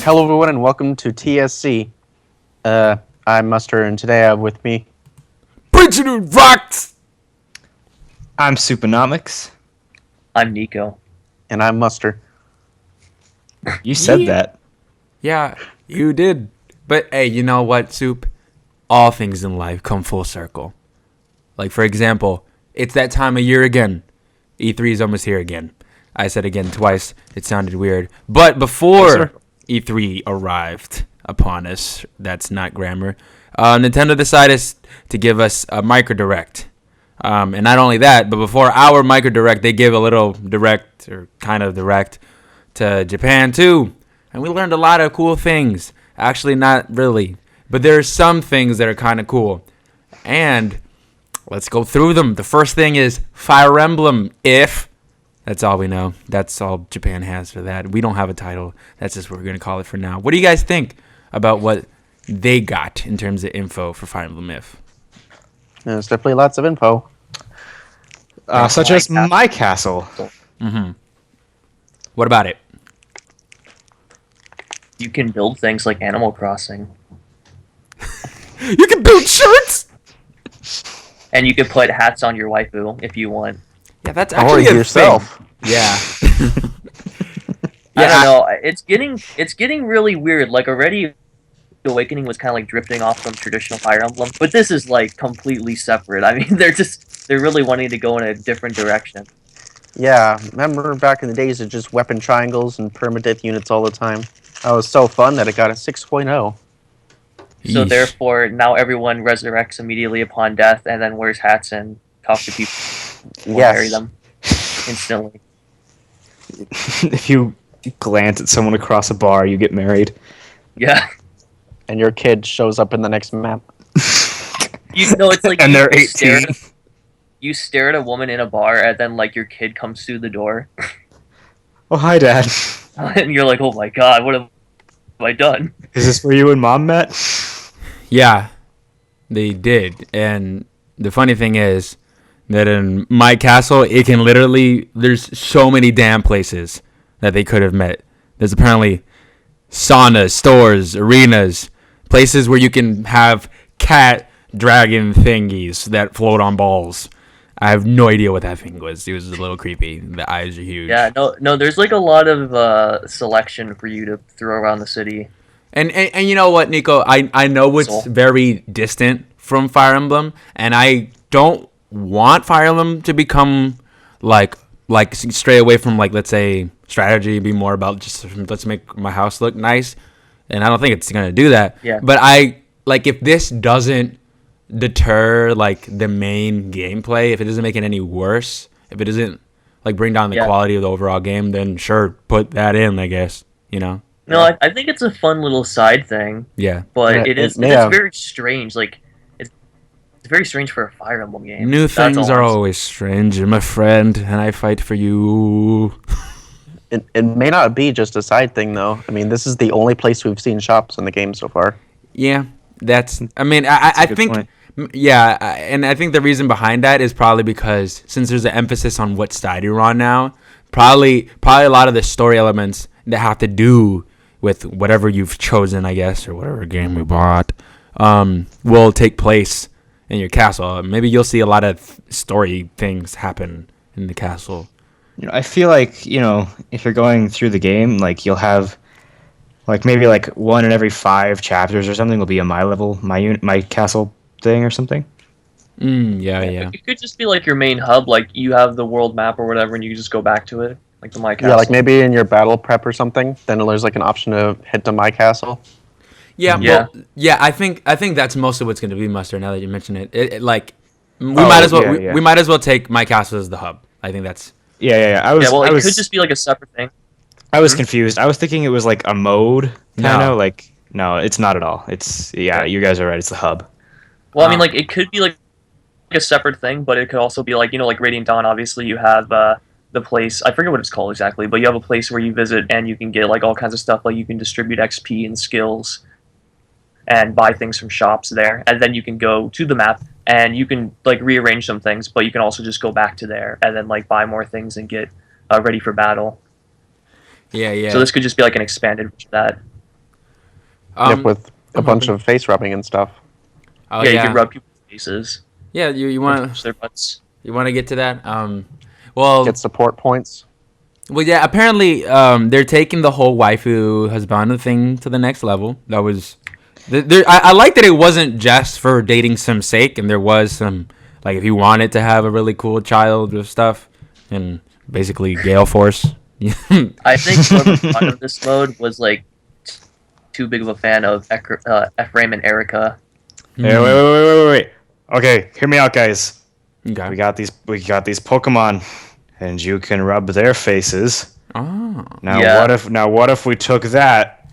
Hello, everyone, and welcome to TSC. I'm Muster, and today I have with me. Bridgerton rocks! I'm Supernomics. I'm Nico. And I'm Muster. You said that. Yeah, you did. But hey, you know what, Soup? All things in life come full circle. Like, for example, it's that time of year again. E3 is almost here again. I said again twice. It sounded weird. But before E3 arrived upon us, that's not grammar, Nintendo decided to give us a micro direct. And not only that, but before our micro direct, they gave a little direct, or kind of direct, to Japan too. And we learned a lot of cool things. Actually, not really. But there are some things that are kind of cool. And let's go through them. The first thing is Fire Emblem. That's all we know. That's all Japan has for that. We don't have a title. That's just what we're going to call it for now. What do you guys think about what they got in terms of info for Fire Emblem If? There's definitely lots of info. Such as My Castle. Mm-hmm. What about it? You can build things like Animal Crossing. You can build shirts! And you can put hats on your waifu if you want. Yeah, that's Or actually a yourself. thing. Yeah. I don't know. It's getting really weird. Like already Awakening was kind of like drifting off from traditional Fire Emblem, but this is like completely separate. I mean, they're really wanting to go in a different direction. Yeah, remember back in the days of just weapon triangles and permadeath units all the time? That was so fun that it got a 6.0. So Yeesh. therefore, now everyone resurrects immediately upon death and then wears hats and talks to people and marry Yes. them instantly. If you glance at someone across a bar, you get married. Yeah. And your kid shows up in the next map. You know, it's like And they're you stare 18. you stare at a woman in a bar, and then like your kid comes through the door, Oh, hi, Dad. and you're like, "Oh my god, what have I done?" Is this where you and Mom met? Yeah, they did. And the funny thing is that in My Castle, it can literally, there's so many damn places that they could have met. There's apparently saunas, stores, arenas, places where you can have cat dragon thingies that float on balls. I have no idea what that thing was. It was a little creepy. The eyes are huge. Yeah, no, there's like a lot of selection for you to throw around the city. And you know what, Nico? I know it's very distant from Fire Emblem, and I don't want Fire Emblem to become like stray away from, like, let's say, strategy, be more about just let's make my house look nice. And I don't think it's gonna do that. Yeah. But if this doesn't deter like the main gameplay, if it doesn't make it any worse, if it doesn't like bring down the quality of the overall game, then sure, put that in, I guess. You know. No, I think it's a fun little side thing, Yeah. but it is yeah. very strange. Like it's very strange for a Fire Emblem game. New That's things all are I'm saying. always strange. You're my friend, and I fight for you. It may not be just a side thing, though. I mean, this is the only place we've seen shops in the game so far. Yeah, that's. I mean, I good think. point. Yeah, and I think the reason behind that is probably because since there's an emphasis on what side you're on now, probably a lot of the story elements that have to do with whatever you've chosen, I guess, or whatever game we bought, will take place in your castle. Maybe you'll see a lot of story things happen in the castle. I feel like, if you're going through the game, like, you'll have, like, maybe, like, one in every 5 chapters or something will be a my castle thing or something. Yeah. It could just be like your main hub, like you have the world map or whatever, and you just go back to it, like the My Castle. Yeah, like maybe in your battle prep or something, then there's like an option to head to My Castle. Yeah, Yeah. well, yeah. I think that's mostly what's going to be, Mustard. Now that you mention it, we might as well yeah. we might as well take My Castle as the hub. I think that's Yeah. I It was could just be like a separate thing. I was confused. I was thinking it was like a mode, kind of No. like. No, it's not at all. It's you guys are right. It's the hub. Well, I mean, like it could be like a separate thing, but it could also be like like Radiant Dawn. Obviously, you have the place. I forget what it's called exactly, but you have a place where you visit and you can get like all kinds of stuff. Like you can distribute XP and skills, and buy things from shops there, and then you can go to the map and you can like rearrange some things, but you can also just go back to there and then like buy more things and get ready for battle. yeah. So this could just be like an expanded version of that. with a I'm bunch hoping- of face rubbing and stuff. Oh yeah, you can rub people's faces. Yeah, you or want touch their butts. to get to that? Well, Get support points. well, yeah. Apparently, they're taking the whole waifu husband thing to the next level. That was, I like that it wasn't just for dating some sake, and there was some like if you wanted to have a really cool child or stuff, and basically Gale Force. I think whoever thought of this mode was like too big of a fan of Ephraim and Erica. Hey, wait. Okay, hear me out, guys. Okay. We got these Pokemon, and you can rub their faces. Oh. Now Yeah. what if we took that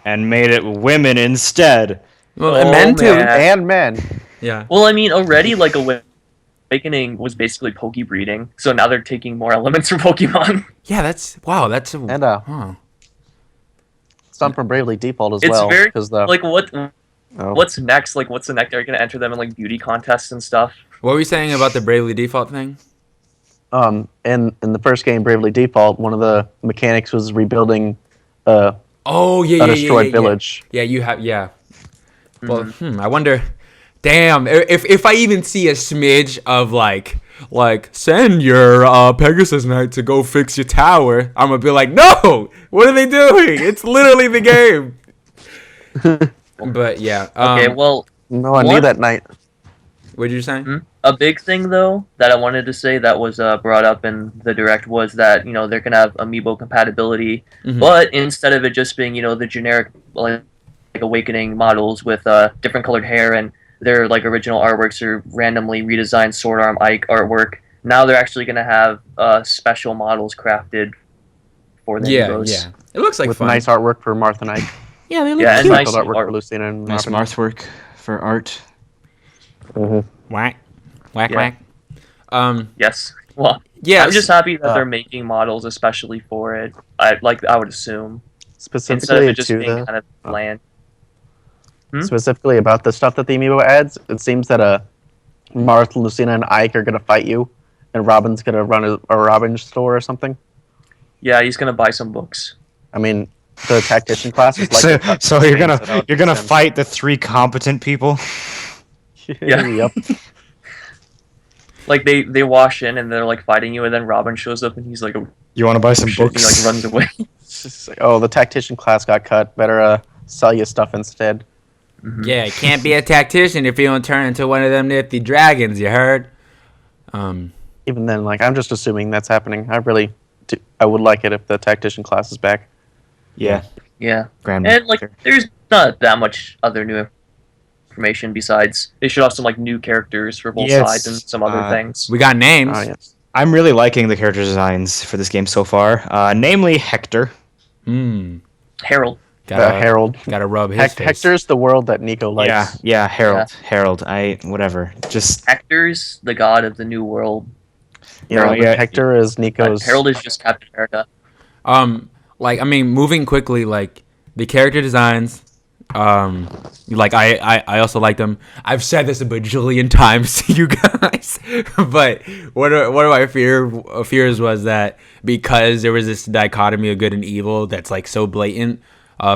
and made it women instead? Well, Oh, and men too. man. And men. Yeah. Well, I mean, already like Awakening was basically Poke breeding, so now they're taking more elements from Pokemon. Yeah, that's wow. That's a, And huh. some from Bravely Default as It's well. very Because the like what's oh. next? Like what's the next? Are you gonna enter them in like beauty contests and stuff? What were you saying about the Bravely Default thing? In the first game, Bravely Default, one of the mechanics was rebuilding Oh yeah, a yeah, destroyed yeah. village. Yeah, you have yeah. Well, I wonder. Damn, if I even see a smidge of like send your Pegasus Knight to go fix your tower, I'm gonna be like, no, what are they doing? It's literally the game. But yeah. Okay, well, No, I What? knew that night. What did you say? a big thing though that I wanted to say that was brought up in the direct was that they're gonna have amiibo compatibility, Mhm. but instead of it just being the generic like Awakening models with different colored hair and their like original artworks or randomly redesigned Sword Arm Ike artwork, now they're actually gonna have special models crafted for the Yeah, amiibos. yeah. It looks like With fun. nice artwork for Martha and Ike. Yeah, they look Yeah, and cute. nice Nice artwork art. for Lucina and Nice Robin. artwork for art. Whack, whack, Yeah. whack. Yes. Well, Yeah, I'm just happy that uh, they're making models especially for it. I would assume instead of Specifically it just to being the kind of bland. specifically about the stuff that the amiibo adds, it seems that Martha, Lucina, and Ike are gonna fight you, and Robin's gonna run a Robin store or something. Yeah, he's gonna buy some books. I mean, the tactician class is like. So, the cut so you're thing, gonna so that would you're make gonna sense. fight the 3 competent people. Yeah. Yep. Like they wash in and they're like fighting you, and then Robin shows up and he's like, "Oh You want to buy some shit," and books? he like runs away. It's just like, oh, the tactician class got cut. Better sell you stuff instead. Yeah, you can't be a tactician if you don't turn into one of them nifty dragons. You heard? Even then, like, I'm just assuming that's happening. I would like it if the tactician class is back. Yeah, Yeah, Grand. and like there's not that much other new information besides they showed off some like new characters for both Yes, sides and some other things. We got names. Oh yes. I'm really liking the character designs for this game so far. Namely Hector. Harold. Harold. Gotta rub his face. Hector's the world that Nico likes. Yeah, Harold. Harold. Whatever. Just Hector's the god of the new world. You know, Yeah. Hector is Nico's. Harold is just Captain America. Like I mean, moving quickly, like the character designs. Like I also like them. I've said this a bajillion times to you guys, but one of my fears was that because there was this dichotomy of good and evil that's like so blatant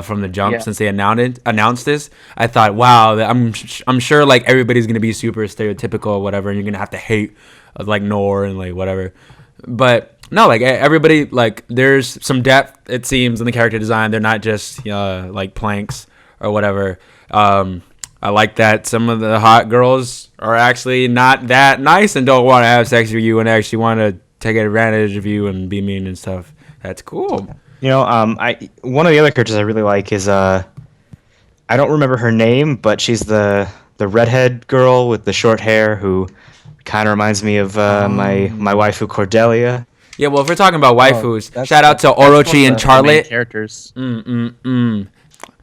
from the jump Yeah. since they announced this, I thought, wow, that I'm sure like everybody's gonna be super stereotypical or whatever, and you're gonna have to hate like Nor and like whatever, but. No, like everybody, like there's some depth it seems in the character design. They're not just like planks or whatever. I like that some of the hot girls are actually not that nice and don't want to have sex with you and actually want to take advantage of you and be mean and stuff. That's cool. one of the other characters I really like is I don't remember her name, but she's the redhead girl with the short hair who kind of reminds me of my waifu Cordelia. Yeah, well, if we're talking about waifus, that's- shout out to that's one of Orochi and the main Charlotte. characters.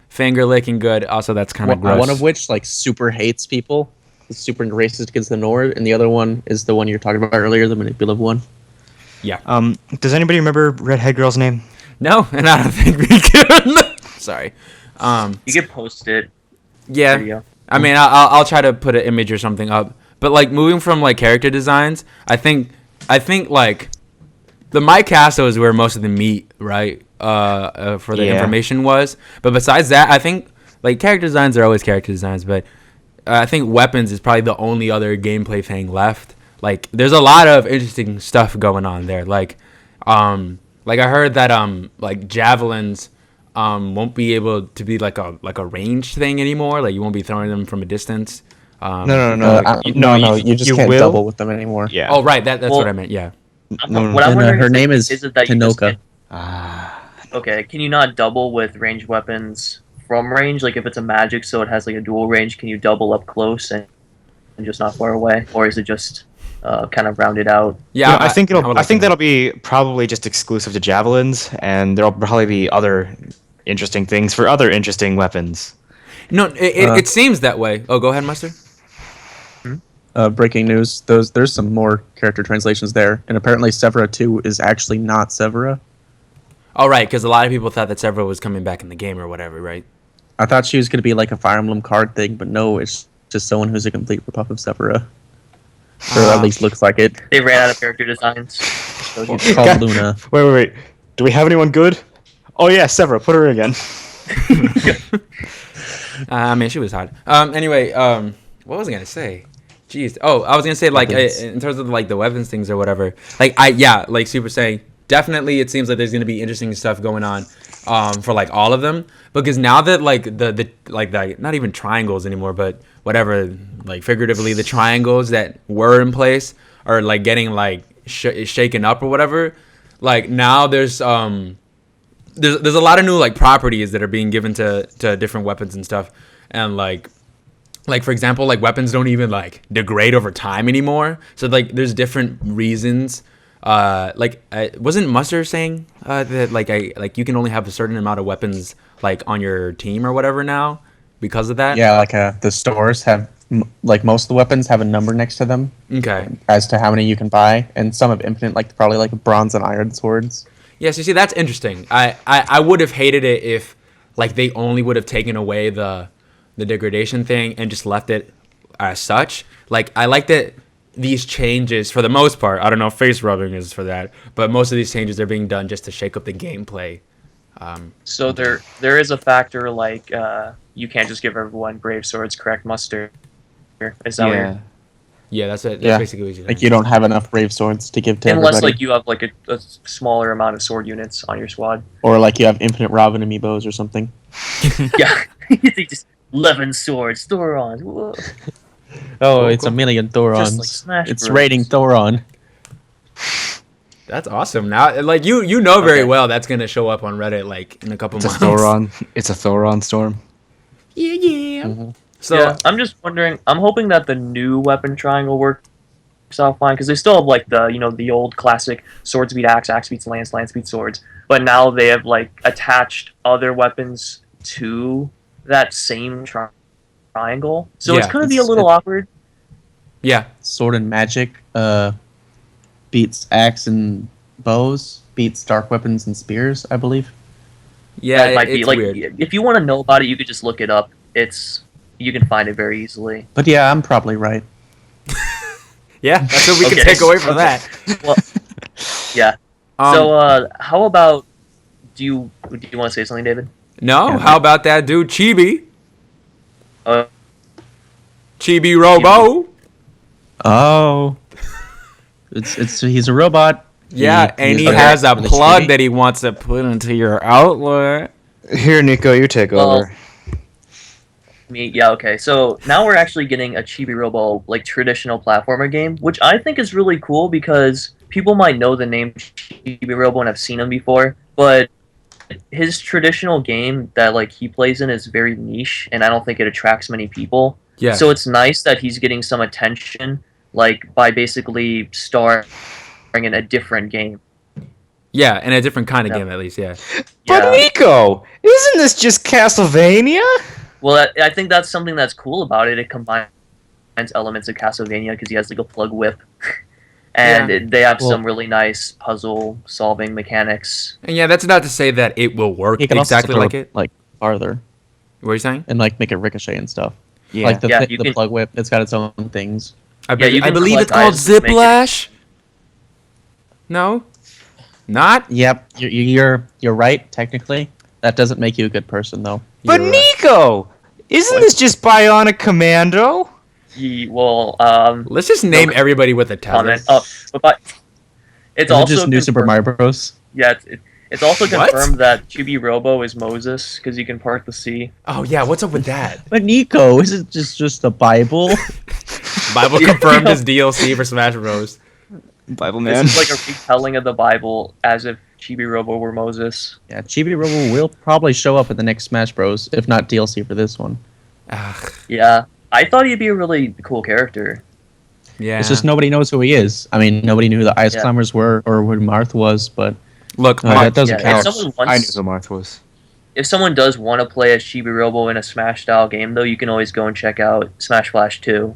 Finger licking good. Also, that's kind of gross. One of which like super hates people, is super racist against the Nord, and the other one is the one you're talking about earlier, the manipulative one. Does anybody remember redhead girl's name? No, and I don't think we can. Sorry. You can post it. Yeah. There you go. I mean, I'll try to put an image or something up. But like moving from like character designs, I think like the My Castle is where most of the meat, right, for the Yeah. information was. But besides that, I think like character designs are always character designs, but I think weapons is probably the only other gameplay thing left. Like there's a lot of interesting stuff going on there. Like I heard that like javelins won't be able to be like a range thing anymore. Like you won't be throwing them from a distance. No. You just can't will? double with them anymore. Yeah. Oh right, that's Well, what I meant. Yeah. What I'm wondering her is, name is it that you just Tanoka. okay, can you not double with ranged weapons from range? Like if it's a magic, so it has like a dual range, can you double up close and just not far away, or is it just kind of rounded out? Yeah, You know, I think that. that'll be probably just exclusive to javelins, and there'll probably be other interesting things for other interesting weapons. No, it seems that way. Oh, go ahead, Mustard. Breaking news: there's some more character translations there, and apparently Severa 2 is actually not Severa. Oh, right, because a lot of people thought that Severo was coming back in the game or whatever, right? I thought she was going to be like a Fire Emblem card thing, but no, it's just someone who's a complete ripoff of Severa. Or at least looks like it. They ran out of character designs. It's called Luna. Wait. Do we have anyone good? Oh yeah, Severa, put her again. I mean, she was hot. Anyway, what was I gonna say? Jeez. Oh, I was gonna say like in terms of like the weapons things or whatever. Like like Super saying, definitely it seems like there's gonna be interesting stuff going on, for like all of them, because now that like the not even triangles anymore, but whatever, like figuratively the triangles that were in place are like getting like shaken up or whatever. Like now there's a lot of new like properties that are being given to different weapons and stuff, and like for example, like weapons don't even like degrade over time anymore. So like there's different reasons. Wasn't Mustard saying that like you can only have a certain amount of weapons like on your team or whatever now because of that? Yeah, like the stores have like most of the weapons have a number next to them Okay. as to how many you can buy, and some have infinite, like probably like bronze and iron swords. Yeah, so see, that's interesting. I would have hated it if like they only would have taken away the degradation thing and just left it as such. Like I like that these changes, for the most part, I don't know if face rubbing is for that, but most of these changes are being done just to shake up the gameplay. So there is a factor like you can't just give everyone brave swords, correct, Mustard? Is that what you're... Yeah, that's it. That's Yeah. basically what you're Like saying. you don't have enough brave swords to give to Unless everybody, like you have like a smaller amount of sword units on your squad. or like you have infinite Robin amiibos or something. Yeah, they just 11 swords, Thorons. Whoa. Oh, it's a million Thorons. Just like Smash It's Bros. raiding Thoron. That's awesome. Now, like you know very Okay. well that's gonna show up on Reddit like in a couple It's a months. Thoron. It's a Thoron storm. Yeah. So Yeah, I'm just wondering. I'm hoping that the new weapon triangle works out fine because they still have like the old classic swords beat axe, axe beats lance, lance beats swords. But now they have like attached other weapons to that same triangle, so it's Yeah, gonna be a little awkward. yeah, Sword and magic beats axe and bows, beats dark weapons and spears, I believe. yeah, That might it's be like weird. if you want to know about it, you could just look it up. You can find it very easily. But yeah, I'm probably right. Yeah, that's what we can Okay. take away from that. Well, yeah. So how about do you want to say something, David? No, how about that dude Chibi? Uh, Chibi Robo. Oh, it's he's a robot. Yeah, and he he's has a with plug chibi. that he wants to put into your outlet. Here, Nico, you take over. Yeah, okay. So now we're actually getting a Chibi Robo like traditional platformer game, which I think is really cool because people might know the name Chibi Robo and have seen him before, but his traditional game that like he plays in is very niche, and I don't think it attracts many people. Yeah. So it's nice that he's getting some attention, like by basically starring in a different game. Yeah, and a different kind of Yeah. game at least. Yeah. But Yeah. Nico, isn't this just Castlevania? Well, I think that's something that's cool about it. It combines elements of Castlevania because he has like a plug whip, and they have Well- some really nice puzzle solving mechanics. And yeah, that's not to say that it will work He can exactly also like throw, it. like farther, What are you saying? and like make it ricochet and stuff. Yeah. Like the Yeah, you the can- plug whip, it's got its own things. I you can believe it's collect called items to make it- Ziplash. No, not. Yep, you're right. Technically, that doesn't make you a good person though. But You're right. Nico, Isn't this just Bionic Commando? Let's just name everybody with a comment. talent. But it's Is it also just New Super confirmed- Mario Bros. Yeah, it's also What? confirmed that Chibi Robo is Moses because you can part the sea. Oh yeah, what's up with that? But Nico, is it just the Bible? Bible confirmed as DLC for Smash Bros. Bible man. This is like a retelling of the Bible as if Chibi Robo were Moses. Yeah, Chibi Robo will probably show up in the next Smash Bros. If not DLC for this one. Ugh, Yeah, I thought he'd be a really cool character. yeah. It's just nobody knows who he is. I mean, nobody knew who the Ice Yeah. Climbers were or who Marth was, but Look, that doesn't Yeah, count. if someone I knew wants, who Marth was. if someone does want to play as Chibi Robo in a Smash style game, though, you can always go and check out Smash Flash 2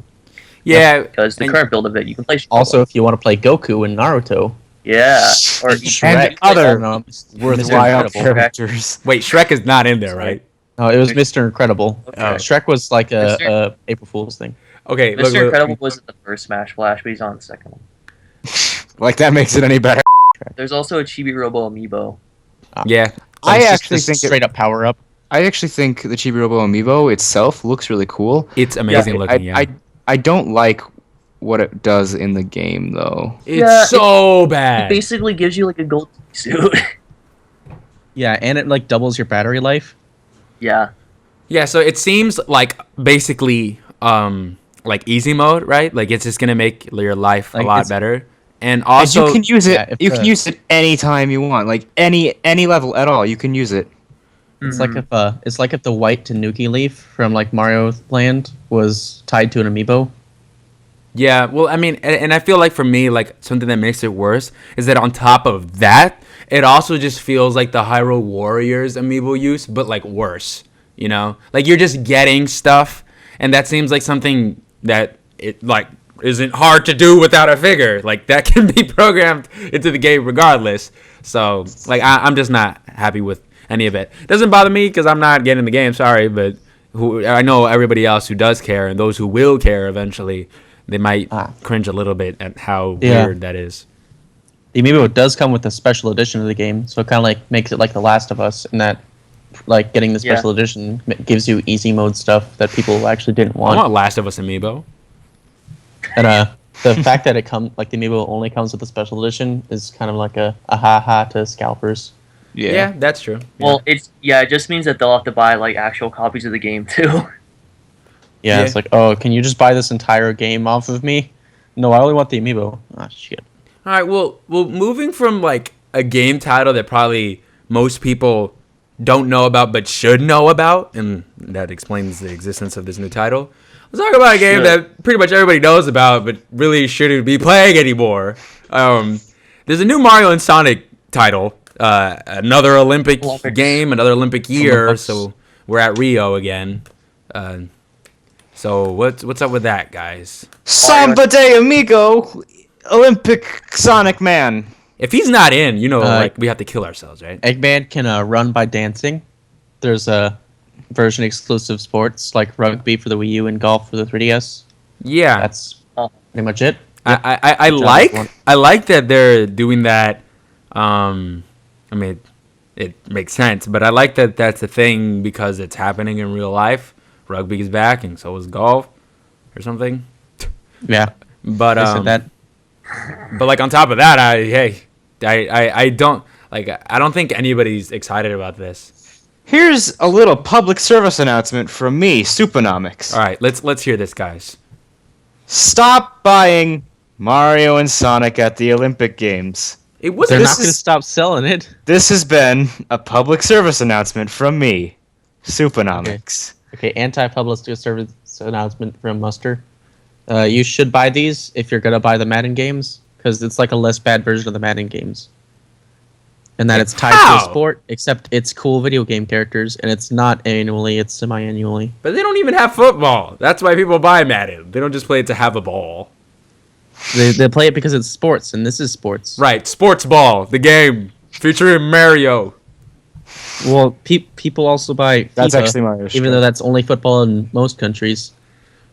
yeah. because the And- current build of it, you can play. Chibi Also, Robo. if you want to play Goku and Naruto, Yeah, or and you Shrek, And other Mr. worthwhile Incredible. characters. Wait, Shrek is not in there, right? No, it was Mr. Incredible. Okay. Shrek was like Mr. a April Fool's thing. Okay, Mr. look, Incredible wasn't the first Smash Flash, but he's on the second one. Like that makes it any better. There's also a Chibi Robo amiibo. Yeah, So I it's just actually this think straight up power up. I actually think the Chibi Robo amiibo itself looks really cool. it's amazing Yeah, looking. Yeah, I don't like what it does in the game though. it's Yeah, so It bad. basically gives you like a gold suit. Yeah, and it like doubles your battery life. Yeah. Yeah, so it seems like basically like easy mode, right? Like it's just gonna make your life Like, a lot it's- better. And And also, you can use it. yeah, if you the- can use it anytime you want. Like any level at all, you can use it. It's Mhm. like if the white Tanuki leaf from like Mario Land was tied to an amiibo. yeah, well, I mean, and I feel like for me, like something that makes it worse is that on top of that, it also just feels like the Hyrule Warriors amiibo use, but like worse. You know, like you're just getting stuff, and that seems like something that it like isn't hard to do without a figure. Like that can be programmed into the game regardless. So like I'm just not happy with any of it. Doesn't bother me because I'm not getting the game. Sorry, but I know everybody else who does care and those who will care eventually, they might cringe a little bit at how Yeah. weird that is. The amiibo does come with a special edition of the game, so it kind of like makes it like The Last of Us, in that like getting the special edition gives you easy mode stuff that people actually didn't I want. want Last of Us amiibo. And the fact that it comes like the amiibo only comes with the special edition is kind of like a ha ha to scalpers. Yeah, that's true. Well, it just means that they'll have to buy like actual copies of the game too. Yeah, Yeah. it's like, oh, can you just buy this entire game off of me? No, I only want the amiibo. Ah, shit. All right, well, moving from like a game title that probably most people don't know about but should know about, and that explains the existence of this new title. Let's talk about a game that pretty much everybody knows about but really shouldn't be playing anymore. There's a new Mario and Sonic title, another Olympics game, another Olympic year, Olympics. so we're at Rio again. So what's up with that, guys? Samba de Amigo, Olympic Sonic Man. If he's not in, you know, Uh, like we have to kill ourselves, right? Eggman can run by dancing. There's a version exclusive sports like rugby for the Wii U and golf for the 3DS. Yeah, That's pretty much it. I Job like one. I like that they're doing that. I mean, it makes sense, but I like that that's a thing because it's happening in real life. Rugby is back, and so is golf, or something. Yeah, But they said that. but like on top of that, I don't like. I don't think anybody's excited about this. Here's a little public service announcement from me, Supanomics. All right, let's hear this, guys. Stop buying Mario and Sonic at the Olympic Games. It was They're this not going to is- stop selling it. This has been a public service announcement from me, Supanomics. Okay, anti-public service announcement from Muster. You should buy these if you're gonna buy the Madden games, because it's like a less bad version of the Madden games. And that it's tied to How? a sport, except it's cool video game characters, and it's not annually, it's semi-annually. But they don't even have football. That's why people buy Madden. They don't just play it to have a ball. They play it because it's sports, and this is sports. Right, Sports Ball, the game featuring Mario. Well, people also buy FIFA, That's actually Mario. even though that's only football in most countries,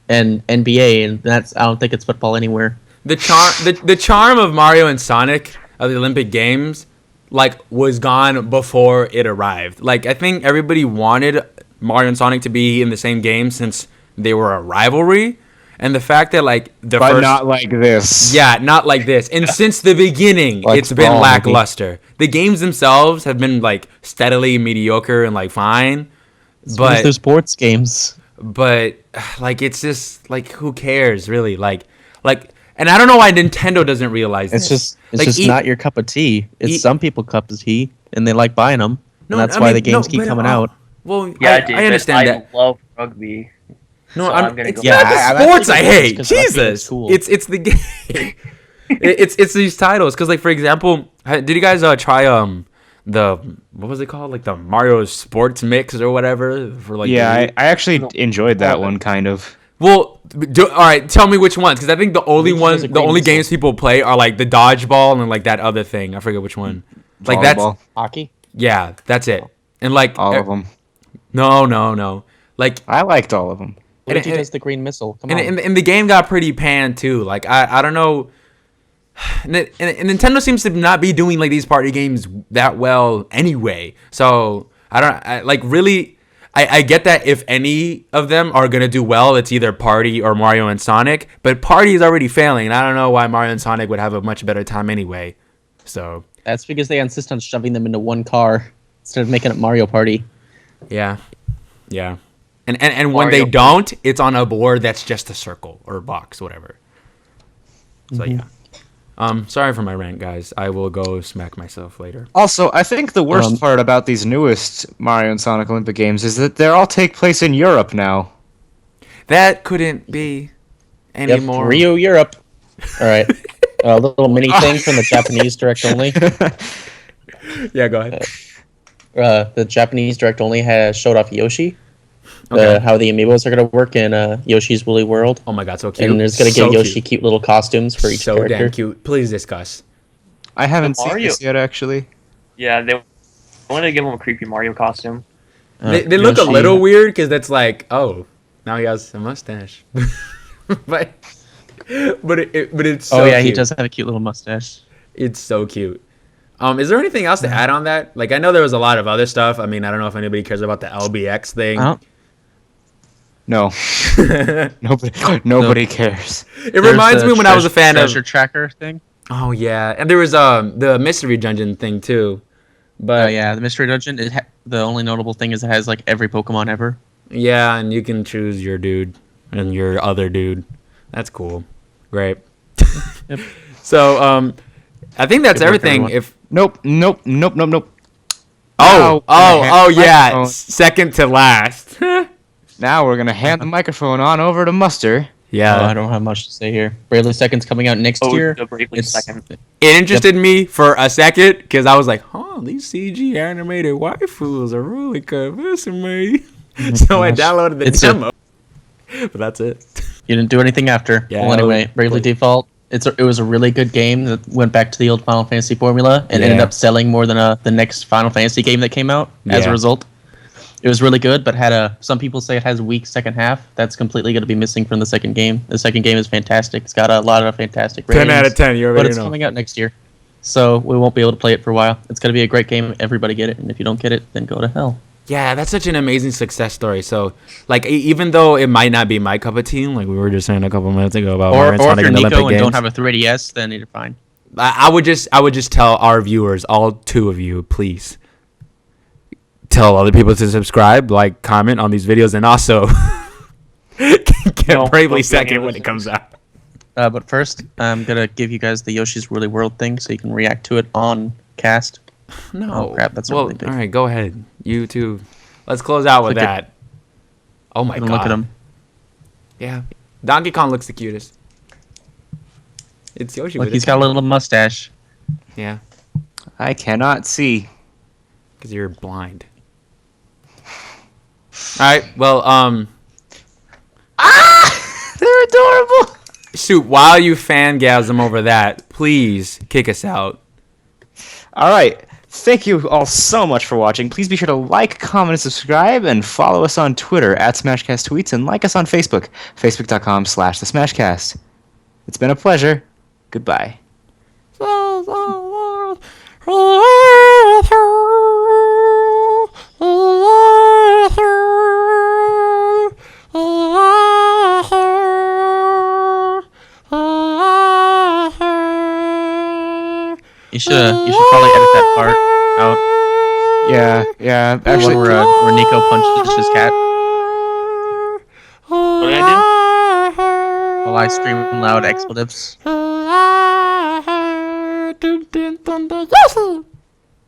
and NBA, and I don't think it's football anywhere. The charm of Mario and Sonic of the Olympic Games, like, was gone before it arrived. Like, I think everybody wanted Mario and Sonic to be in the same game since they were a rivalry, and the fact that like the But first, not like this. yeah, not like this, and since the beginning, Like it's been Brawl, maybe. lackluster. The games themselves have been like steadily mediocre and like fine, But there's sports games. but like it's just like who cares really like and I don't know why Nintendo doesn't realize It's this. just Like, not your cup of tea. It's e- some people's cup of tea, and they like buying them. No, and that's I why mean, the games no, keep but, coming out. Well, Yeah, I understand that. I love rugby. No, so I'm gonna it's go not Yeah, the I sports think I it's hate. 'cause rugby Jesus, looks cool. it's the game. it's these titles because like for example, did you guys try the what was it called, like the Mario Sports Mix or whatever for like Yeah, the Wii? I actually enjoyed that love it. one kind of. Well, all right, tell me which ones, because I think the only Which one, was a the green only missile? games people play are like the dodgeball and like that other thing. I forget which one. Like that's Volleyball, Hockey. yeah, that's it. And like all of them. no, like I liked all of them. Luigi and- does the green missile. Come and, on. and the game got pretty panned too. Like I don't know. And Nintendo seems to not be doing like these party games that well anyway. So I get that if any of them are gonna do well, it's either Party or Mario and Sonic. But Party is already failing, and I don't know why Mario and Sonic would have a much better time anyway. So That's because they insist on shoving them into one car instead of making it Mario Party. yeah. And when they Mario- don't, it's on a board that's just a circle or a box, whatever. So yeah. Sorry for my rant, guys. I will go smack myself later. Also, I think the worst Um, part about these newest Mario and Sonic Olympic games is that they all take place in Europe now. That couldn't be anymore. Rio, Europe. All right. A little mini thing from the Japanese Direct Only. Yeah, go ahead. The Japanese Direct Only has showed off Yoshi. Okay. How the amiibos are going to work in Yoshi's Woolly World. Oh my god, so cute. And there's going to So give Yoshi cute. cute little costumes for each So character. damn cute. Please discuss. I haven't seen Mario- this yet, actually. Yeah, they wanted to give him a creepy Mario costume. They look a Yoshi- little weird because that's like, oh, now he has a mustache. but it's so Oh yeah, cute. he does have a cute little mustache. It's so cute. Is there anything else to add on that? Like, I know there was a lot of other stuff. I mean, I don't know if anybody cares about the LBX thing. No, nobody cares. It reminds me when I was a fan of. treasure tracker thing. Oh yeah, and there was the mystery dungeon thing too. But Yeah, the mystery dungeon. The only notable thing is it has like every Pokemon ever. yeah, and you can choose your dude and your other dude. That's cool. Great. Yep. So I think that's Good work, everything. everyone. If Nope. oh Now, yeah, microphone. second to last. Now we're gonna hand the microphone on over to Muster. Yeah, I don't have much to say here. Bravely Second's coming out next year. The Bravely Second. it interested me for a second because I was like, "Oh, these CG animated waifus are really convincing me." So I downloaded the It's a- demo. But that's it. You didn't do anything after. Yeah, Well, anyway, Bravely play- Default. It was a really good game that went back to the old Final Fantasy formula and ended Yeah. up selling more than the next Final Fantasy game that came out as Yeah. a result. It was really good, but some people say it has a weak second half. That's completely going to be missing from the second game. The second game is fantastic. It's got a lot of fantastic ratings. 10 out of 10. You But already it's know. coming out next year. So we won't be able to play it for a while. It's going to be a great game. Everybody get it. And if you don't get it, then go to hell. Yeah, that's such an amazing success story. So, like, even though it might not be my cup of tea, like we were just saying a couple minutes ago about Mario Or and if Sonic you're and the Nico Olympic and don't Games, have a 3DS, then you're fine. I would just tell our viewers, all two of you, please tell other people to subscribe, like, comment on these videos, and also get No, Bravely don't do Second any when it comes out. But first, I'm going to give you guys the Yoshi's Woolly World thing so you can react to it on cast. No. Oh, crap, that's well, really big. all right, go ahead. You two. Let's close out with Click it. that. Oh my And god. look at him. Yeah. Donkey Kong looks the cutest. It's Yoshi Look, with he's it. got a little mustache. Yeah, I cannot see. because you're blind. All right. Well, They're adorable. shoot. While you fangasm over that, please kick us out. All right. Thank you all so much for watching. Please be sure to like, comment, and subscribe, and follow us on Twitter @SmashCastTweets, and like us on Facebook, facebook.com/TheSmashCast. It's been a pleasure. Goodbye. You should probably edit that part out. Yeah. The Actually, one where Nico punches his cat. What did I While I scream loud expletives.